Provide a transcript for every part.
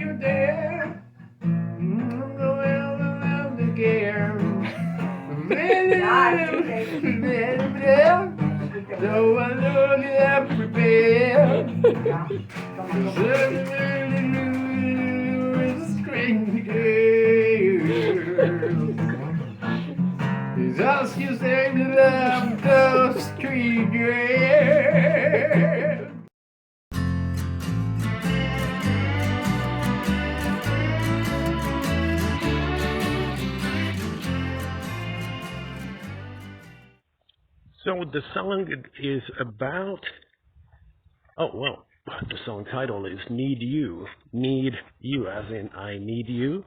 you're there. I'm going around again. So I look at prepared. Just you say to love the street girl. So the song is about, oh, well, the song title is Need You. Need You, as in I need you.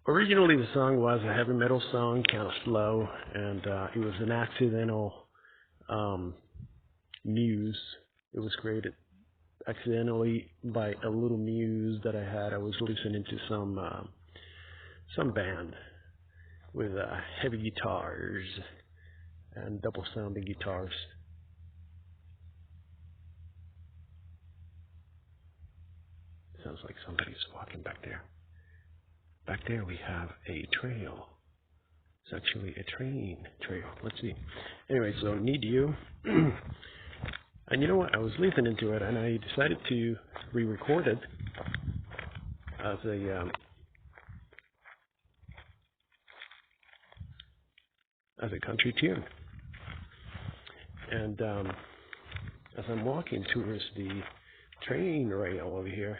Originally the song was a heavy metal song, kind of slow, and it was an accidental muse. It was created accidentally by a little muse that I had. I was listening to some band with heavy guitars and double sounding guitars. Sounds like somebody's walking back there. Back there we have a trail. It's actually a train trail. Let's see. Anyway, so Need You. And you know what? I was listening to it and I decided to re-record it as a country tune. And as I'm walking towards the train rail over here,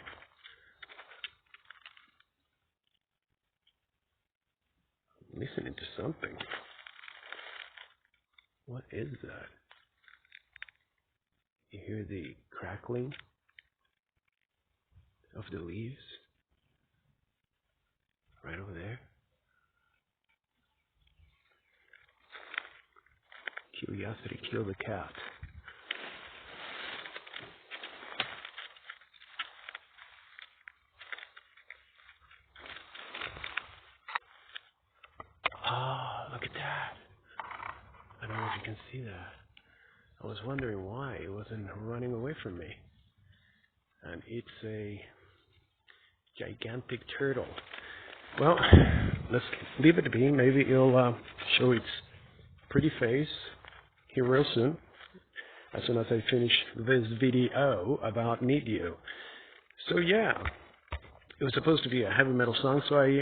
I'm listening to something. What is that? You hear the crackling of the leaves right over there. Curiosity killed the cat. Ah, look at that. I don't know if you can see that. I was wondering why it wasn't running away from me. And it's a gigantic turtle. Well, let's leave it be. Maybe it'll show its pretty face here real soon, as soon as I finish this video about Need You. So yeah, it was supposed to be a heavy metal song, so I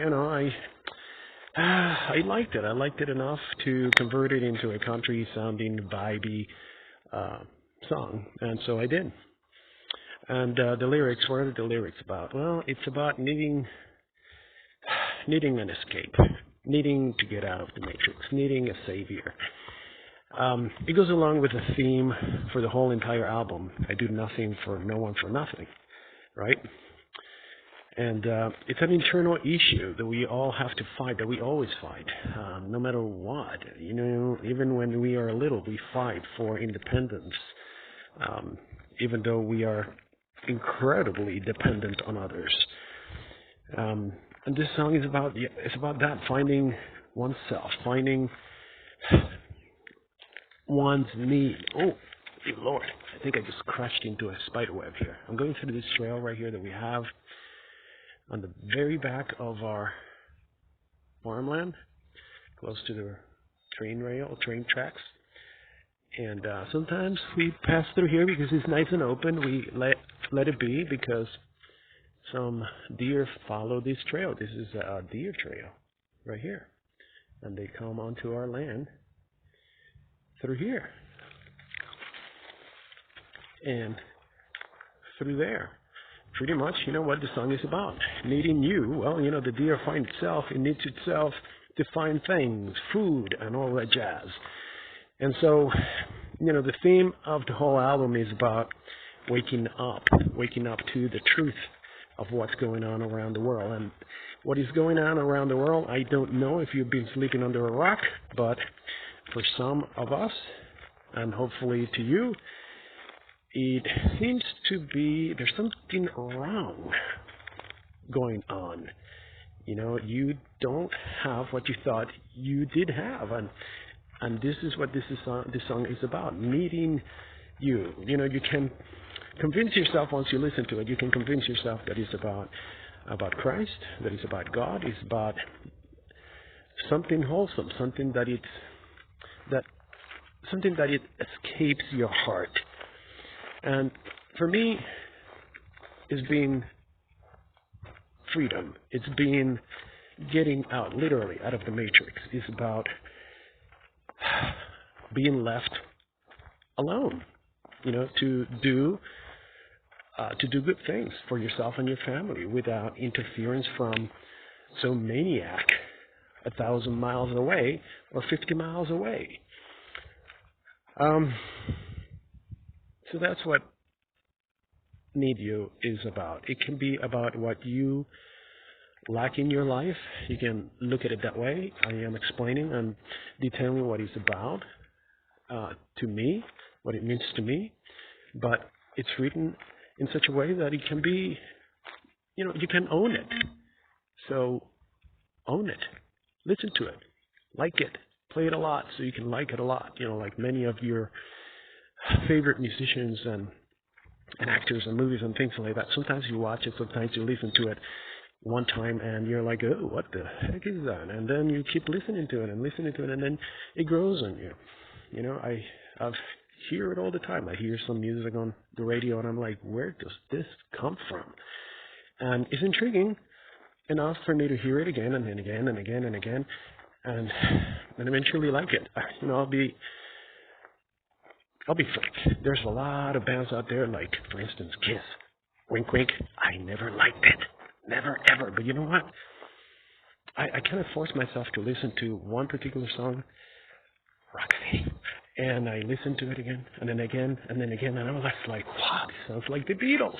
liked it. I liked it enough to convert it into a country sounding vibey song, and so I did. And the lyrics, what are the lyrics about? Well, it's about needing an escape, needing to get out of the matrix, needing a savior. It goes along with the theme for the whole entire album. I do nothing for no one for nothing, right? And it's an internal issue that we all have to fight, that we always fight, no matter what. You know, even when we are little, we fight for independence, even though we are incredibly dependent on others. And this song is about that, finding oneself, finding one's need. Oh, Lord, I think I just crashed into a spider web here. I'm going through this trail right here that we have on the very back of our farmland, close to the train tracks. And sometimes we pass through here because it's nice and open. We let it be because some deer follow this trail. This is a deer trail right here. And they come onto our land through here and through there. Pretty much, you know what the song is about. Needing you. Well, you know, the deer finds itself. It needs itself to find things, food, and all that jazz. And so, you know, the theme of the whole album is about waking up to the truth of what's going on around the world. And what is going on around the world, I don't know if you've been sleeping under a rock, but for some of us, and hopefully to you, it seems to be there's something wrong going on. You know, you don't have what you thought you did have, and this is what this song is about. Needing you. You know, you can convince yourself once you listen to it. You can convince yourself that it's about Christ, that it's about God, it's about something wholesome, something that it escapes your heart. And for me, it's been freedom. It's been getting out, literally, out of the matrix. It's about being left alone, to do good things for yourself and your family without interference from some maniac 1,000 miles away or 50 miles away. So that's what Need You is about. It can be about what you lack in your life. You can look at it that way. I am explaining and detailing what it's about to me, what it means to me, but it's written in such a way that it can be, you can own it. So own it. Listen to it. Like it. Play it a lot so you can like it a lot. Like many of your favorite musicians and actors and movies and things like that. Sometimes you watch it, sometimes you listen to it one time and you're like, oh, what the heck is that? And then you keep listening to it and then it grows on you. I hear it all the time. I hear some music on the radio and I'm like, where does this come from? And it's intriguing enough for me to hear it again and then again and again and again and eventually like it. I'll be frank. There's a lot of bands out there, like, for instance, Kiss. Wink, wink. I never liked it. Never, ever. But you know what? I kind of forced myself to listen to one particular song, Roxy. And I listened to it again, and then again, and then again, and I was like, wow, this sounds like the Beatles.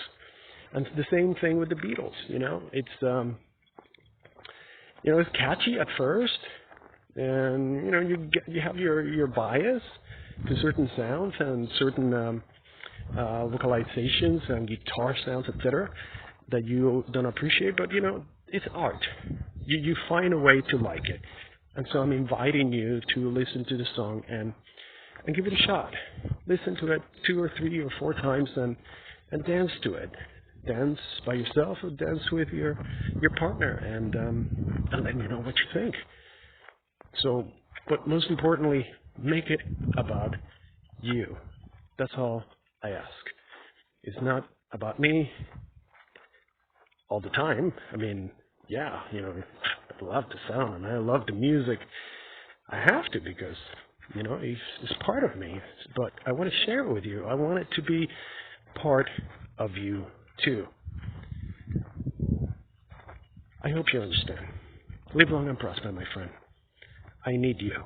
And it's the same thing with the Beatles, It's, it's catchy at first, and, you have your bias to certain sounds and certain vocalizations and guitar sounds, etc., that you don't appreciate, but it's art. You find a way to like it, and so I'm inviting you to listen to the song and give it a shot. Listen to it 2 or 3 or 4 times and dance to it. Dance by yourself or dance with your partner, and let me know what you think. So, but most importantly, make it about you. That's all I ask. It's not about me all the time. I mean, yeah, I love the sound and I love the music. I have to because, it's part of me. But I want to share it with you. I want it to be part of you too. I hope you understand. Live long and prosper, my friend. I need you.